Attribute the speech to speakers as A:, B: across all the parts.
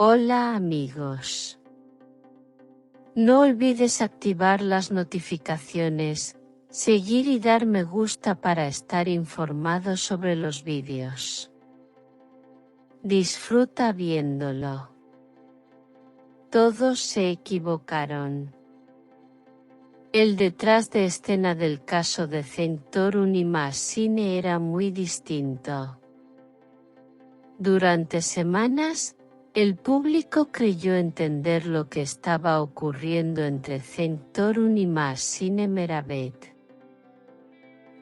A: Hola amigos. No olvides activar las notificaciones, seguir y dar me gusta para estar informado sobre los vídeos. Disfruta viéndolo. Todos se equivocaron. El detrás de escena del caso de Centaurum y Maassine era muy distinto. Durante semanas, el público creyó entender lo que estaba ocurriendo entre Centaurum y Maassine Meravet.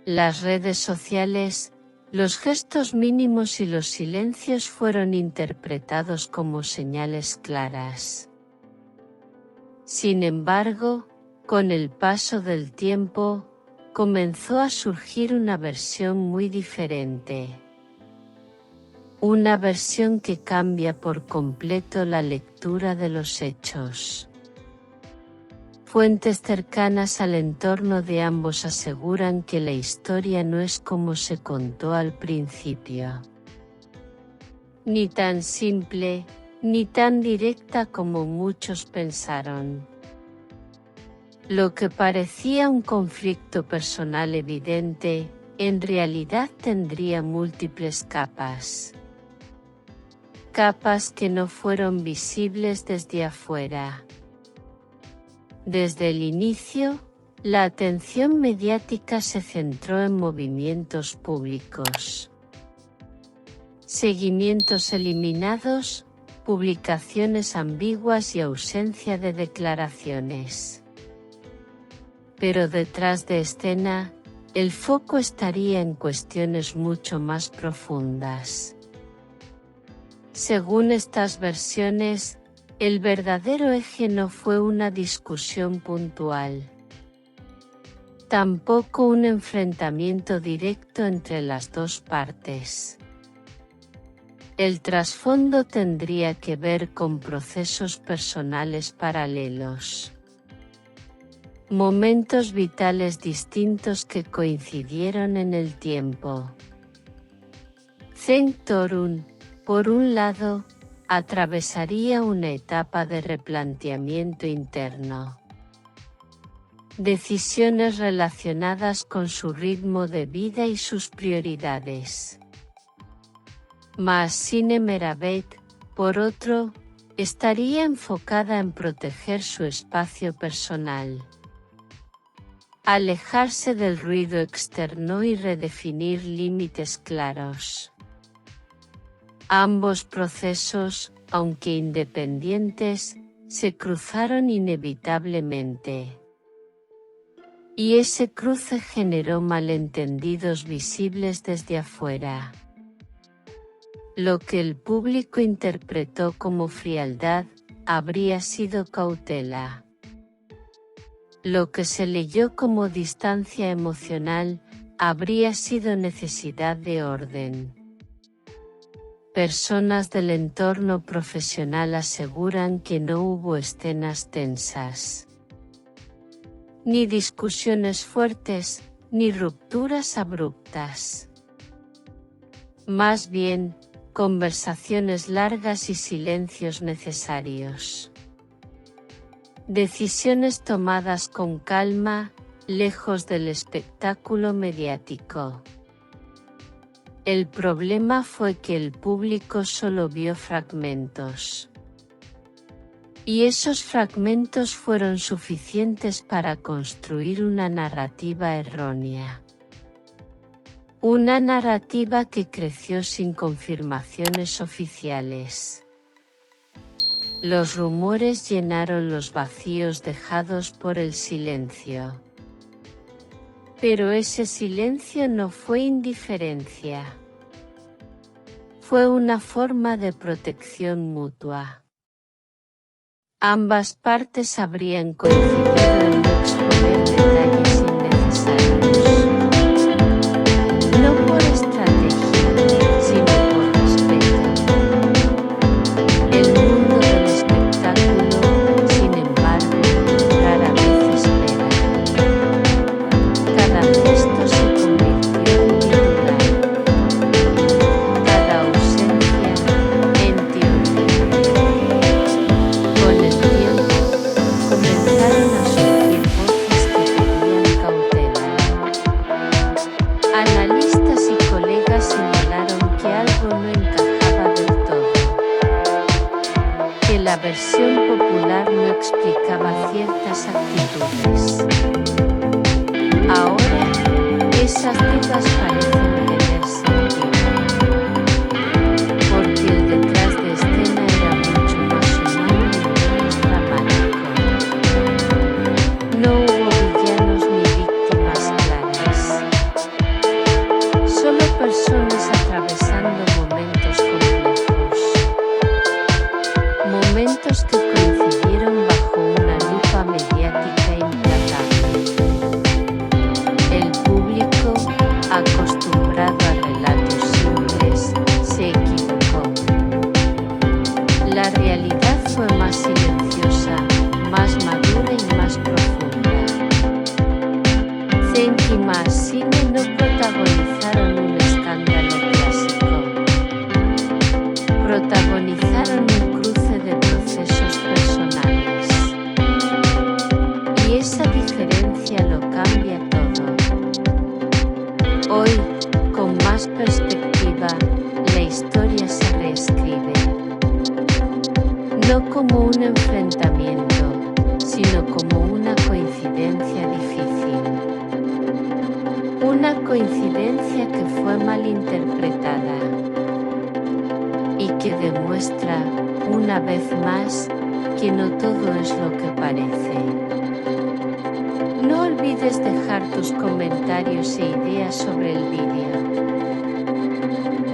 A: Las redes sociales, los gestos mínimos y los silencios fueron interpretados como señales claras. Sin embargo, con el paso del tiempo, comenzó a surgir una versión muy diferente. Una versión que cambia por completo la lectura de los hechos. Fuentes cercanas al entorno de ambos aseguran que la historia no es como se contó al principio. Ni tan simple, ni tan directa como muchos pensaron. Lo que parecía un conflicto personal evidente, en realidad tendría múltiples capas. Capas que no fueron visibles desde afuera. Desde el inicio, la atención mediática se centró en movimientos públicos. Seguimientos eliminados, publicaciones ambiguas y ausencia de declaraciones. Pero detrás de escena, el foco estaría en cuestiones mucho más profundas. Según estas versiones, el verdadero eje no fue una discusión puntual. Tampoco un enfrentamiento directo entre las dos partes. El trasfondo tendría que ver con procesos personales paralelos. Momentos vitales distintos que coincidieron en el tiempo. Centaurum, por un lado, atravesaría una etapa de replanteamiento interno. Decisiones relacionadas con su ritmo de vida y sus prioridades. Maassine Meravet, por otro, estaría enfocada en proteger su espacio personal. Alejarse del ruido externo y redefinir límites claros. Ambos procesos, aunque independientes, se cruzaron inevitablemente. Y ese cruce generó malentendidos visibles desde afuera. Lo que el público interpretó como frialdad, habría sido cautela. Lo que se leyó como distancia emocional, habría sido necesidad de orden. Personas del entorno profesional aseguran que no hubo escenas tensas. Ni discusiones fuertes, ni rupturas abruptas. Más bien, conversaciones largas y silencios necesarios. Decisiones tomadas con calma, lejos del espectáculo mediático. El problema fue que el público solo vio fragmentos. Y esos fragmentos fueron suficientes para construir una narrativa errónea. Una narrativa que creció sin confirmaciones oficiales. Los rumores llenaron los vacíos dejados por el silencio. Pero ese silencio no fue indiferencia. Fue una forma de protección mutua. Ambas partes habrían coincidido en no exponer detalles innecesarios. No por estrategia, sino por respeto. El mundo del espectáculo, sin embargo, rara vez espera. Cada gesto se convirtió en titular. Cada ausencia, en teoría. la versión popular no explicaba ciertas actitudes. Ahora, esas dudas parecen tener sentido, porque el detrás de escena era mucho más humano y menos dramático. No hubo villanos ni víctimas claras, solo personas atravesando momentos complejos, momentos que coincidieron bajo una lupa mediática implacable. El público, acostumbrado a relatos simples, se equivocó. La realidad fue más silenciosa, más madura y más profunda. Cenk y Mahsine no protagonizaron un escándalo clásico. Protagonizaron un cruce de procesos personales. Y esa diferencia lo cambia todo. Hoy, con más perspectiva, la historia se reescribe. No como un enfrentamiento, sino como una coincidencia difícil. Una coincidencia que fue malinterpretada y que demuestra, una vez más, que no todo es lo que parece. No olvides dejar tus comentarios e ideas sobre el vídeo.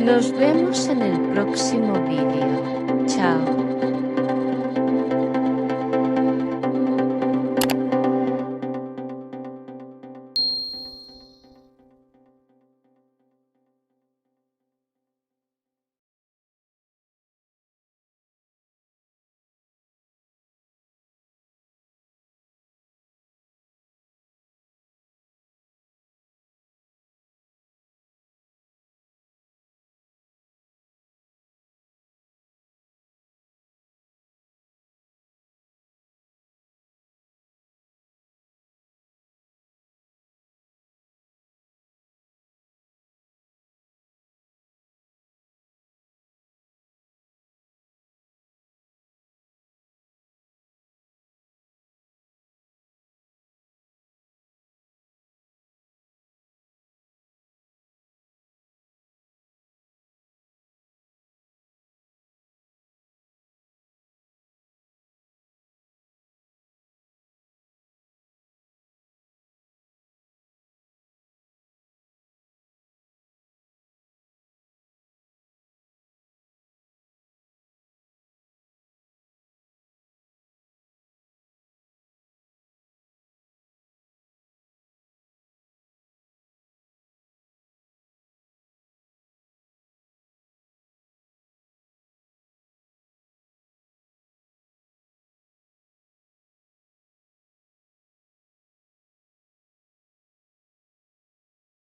A: Nos vemos en el próximo vídeo. Chao.